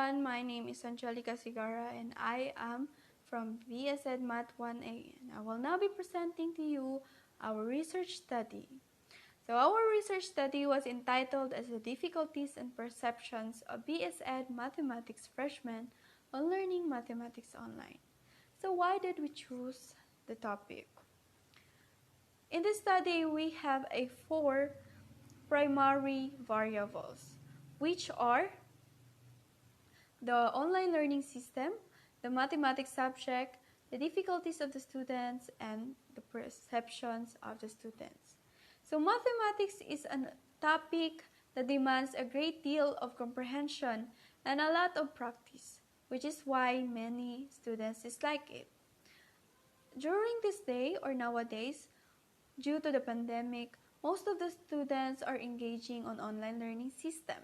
everyone, my name is Angelica Sigara and I am from VSED Math 1A, and I will now be presenting to you our research study. So our research study was entitled as the difficulties and perceptions of BSED Mathematics freshmen on learning mathematics online. So why did we choose the topic? In this study, we have four primary variables, which are the online learning system, the mathematics subject, the difficulties of the students, and the perceptions of the students. So mathematics is a topic that demands a great deal of comprehension and a lot of practice, which is why many students dislike it. During this day or nowadays, due to the pandemic, most of the students are engaging on online learning system.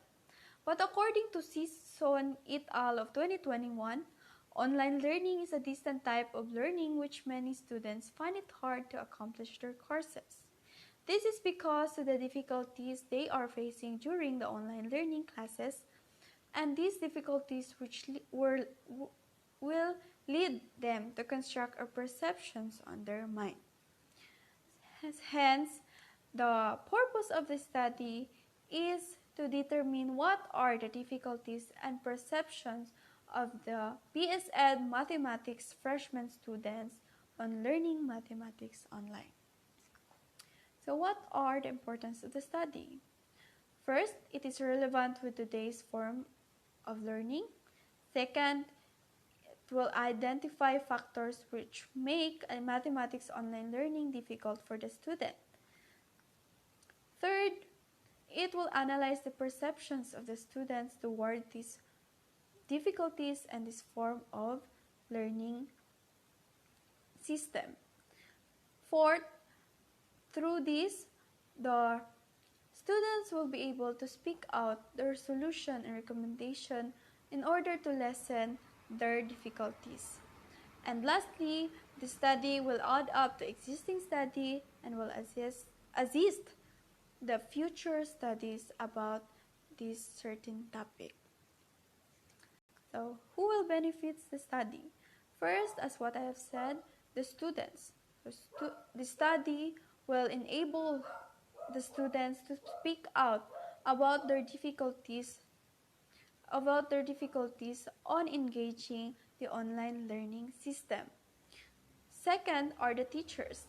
But according to Sison et al. Of 2021, online learning is a distant type of learning which many students find it hard to accomplish their courses. This is because of the difficulties they are facing during the online learning classes, and these difficulties will lead them to construct a perceptions on their mind. Hence, the purpose of the study is to determine what are the difficulties and perceptions of the BSED Mathematics freshman students on learning mathematics online. So what are the importance of the study? First, it is relevant with today's form of learning. Second, it will identify factors which make a mathematics online learning difficult for the student. Third, it will analyze the perceptions of the students toward these difficulties and this form of learning system. Fourth, through this, the students will be able to speak out their solution and recommendation in order to lessen their difficulties. And lastly, the study will add up to existing study and will assist the future studies about this certain topic. So, who will benefit the study? First, as what I have said, the students. The study will enable the students to speak out about their difficulties on engaging the online learning system. Second are the teachers.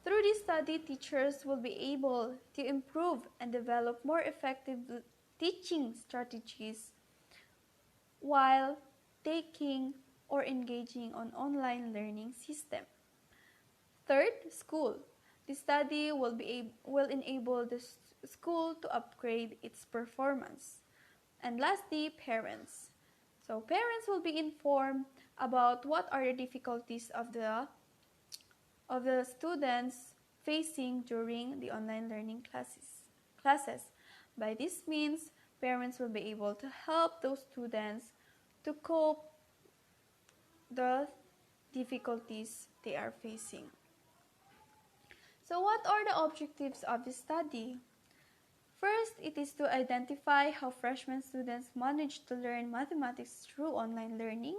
Through this study, teachers will be able to improve and develop more effective teaching strategies while taking or engaging on online learning system. Third, school. The study will enable the school to upgrade its performance. And lastly, parents. So parents will be informed about what are the difficulties of the students facing during the online learning classes. By this means, parents will be able to help those students to cope the difficulties they are facing. So what are the objectives of the study? First, it is to identify how freshman students manage to learn mathematics through online learning.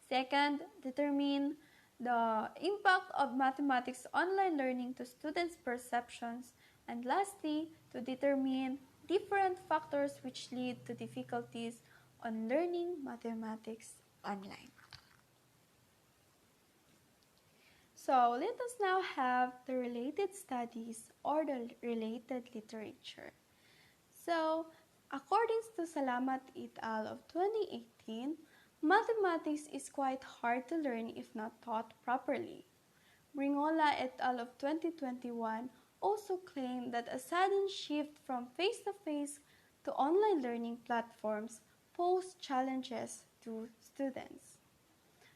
Second, determine the impact of mathematics online learning to students' perceptions. And lastly, to determine different factors which lead to difficulties on learning mathematics online. So let us now have the related studies or the related literature. So, according to Salamat et al. Of 2018, mathematics is quite hard to learn if not taught properly. Bringola et al. Of 2021 also claimed that a sudden shift from face-to-face to online learning platforms posed challenges to students.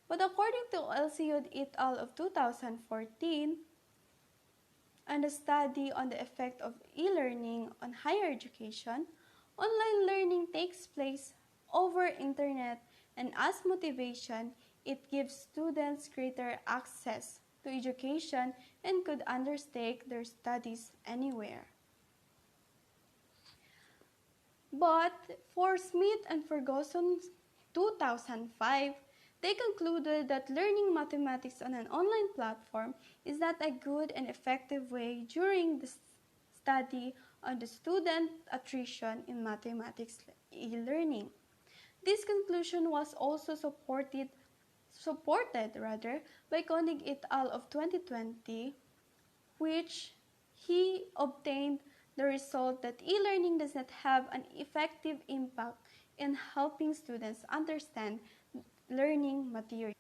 But according to Elsiud et al. Of 2014, and a study on the effect of e-learning on higher education, online learning takes place over internet, and as motivation, it gives students greater access to education and could undertake their studies anywhere. But for Smith and Ferguson 2005, they concluded that learning mathematics on an online platform is not a good and effective way during the study on the student attrition in mathematics e-learning. This conclusion was also supported by Koenig et al. Of 2020, which he obtained the result that e-learning does not have an effective impact in helping students understand learning material.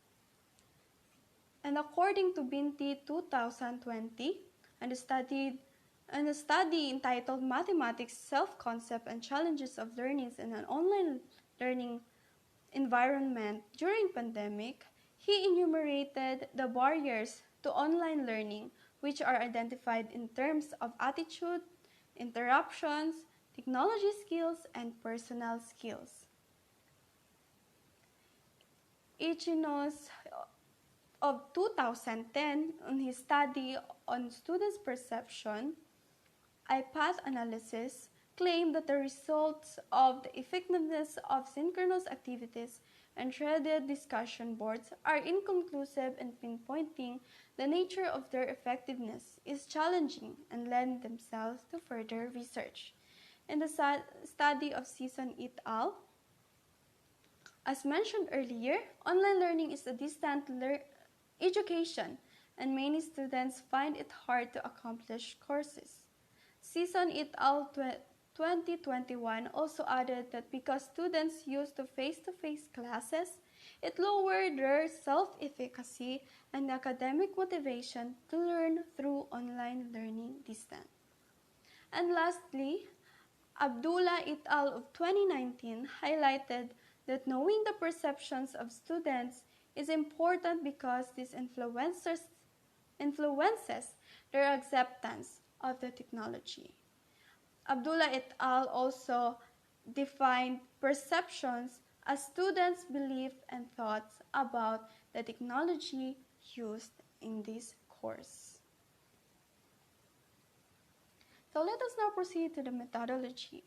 And according to Binti 2020, and a study entitled Mathematics, Self-Concept and Challenges of Learning in an Online Learning Environment During Pandemic, he enumerated the barriers to online learning, which are identified in terms of attitude, interruptions, technology skills, and personal skills. Ichinos of 2010, in his study on students' perception, iPath analysis, claimed that the results of the effectiveness of synchronous activities and threaded discussion boards are inconclusive in pinpointing the nature of their effectiveness is challenging and lend themselves to further research. In the study of Sison et al., as mentioned earlier, online learning is a distant education, and many students find it hard to accomplish courses. Sison et al. 2021 also added that because students used to face-to-face classes, it lowered their self-efficacy and academic motivation to learn through online learning distance. And lastly, Abdullah et al. Of 2019 highlighted that knowing the perceptions of students is important because this influences their acceptance of the technology. Abdullah et al. Also defined perceptions as students' beliefs and thoughts about the technology used in this course. So let us now proceed to the methodology.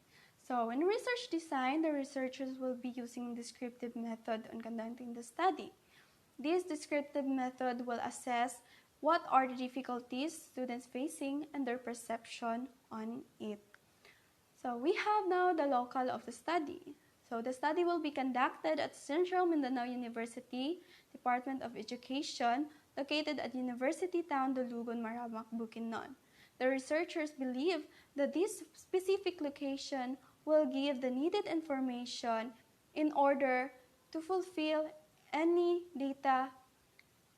So in research design, the researchers will be using descriptive method on conducting the study. This descriptive method will assess what are the difficulties students facing and their perception on it. So we have now the locale of the study. So the study will be conducted at Central Mindanao University, Department of Education, located at University Town Dulugon, Maramak, Bukidnon. The researchers believe that this specific location will give the needed information in order to fulfill any data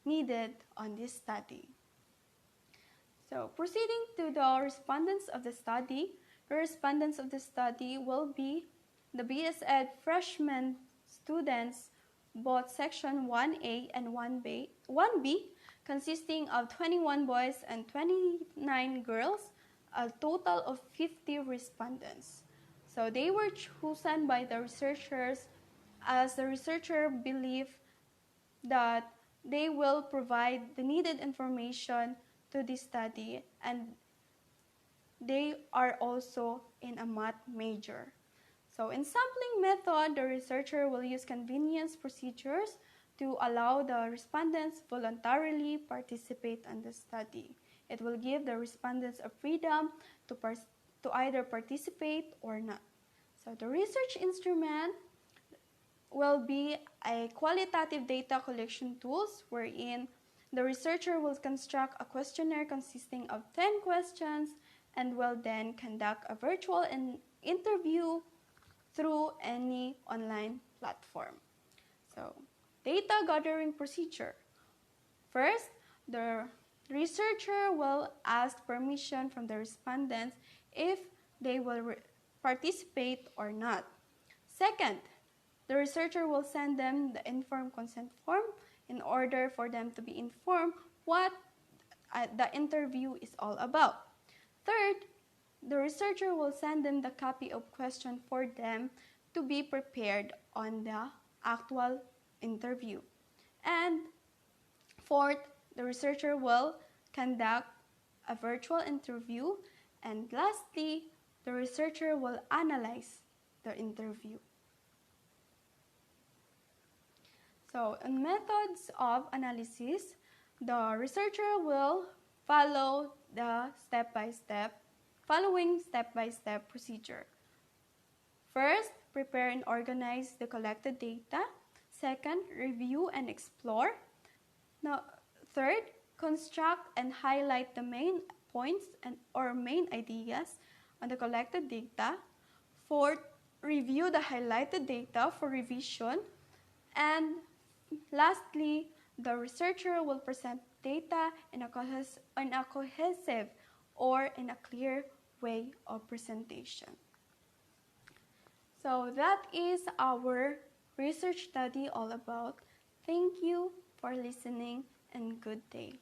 needed on this study. So proceeding to the respondents of the study, the respondents of the study will be the BS Ed freshman students, both section 1A and 1B, consisting of 21 boys and 29 girls, a total of 50 respondents. So they were chosen by the researchers as the researcher believed that they will provide the needed information to this study, and they are also in a math major. So in sampling method, the researcher will use convenience procedures to allow the respondents voluntarily participate in the study. It will give the respondents a freedom to either participate or not. So the research instrument will be a qualitative data collection tools wherein the researcher will construct a questionnaire consisting of 10 questions and will then conduct a virtual interview through any online platform. So, data gathering procedure. First, the researcher will ask permission from the respondents if they will participate or not. Second, the researcher will send them the informed consent form in order for them to be informed what the interview is all about. Third, the researcher will send them the copy of question for them to be prepared on the actual interview. And fourth, the researcher will conduct a virtual interview. And lastly, the researcher will analyze the interview. So, in methods of analysis, the researcher will follow the following step-by-step procedure. First, prepare and organize the collected data. Second, review and explore. Now, third, construct and highlight the main points or main ideas on the collected data. Fourth, review the highlighted data for revision. And lastly, the researcher will present data in a cohesive or in a clear way of presentation. So that is our research study all about. Thank you for listening and good day.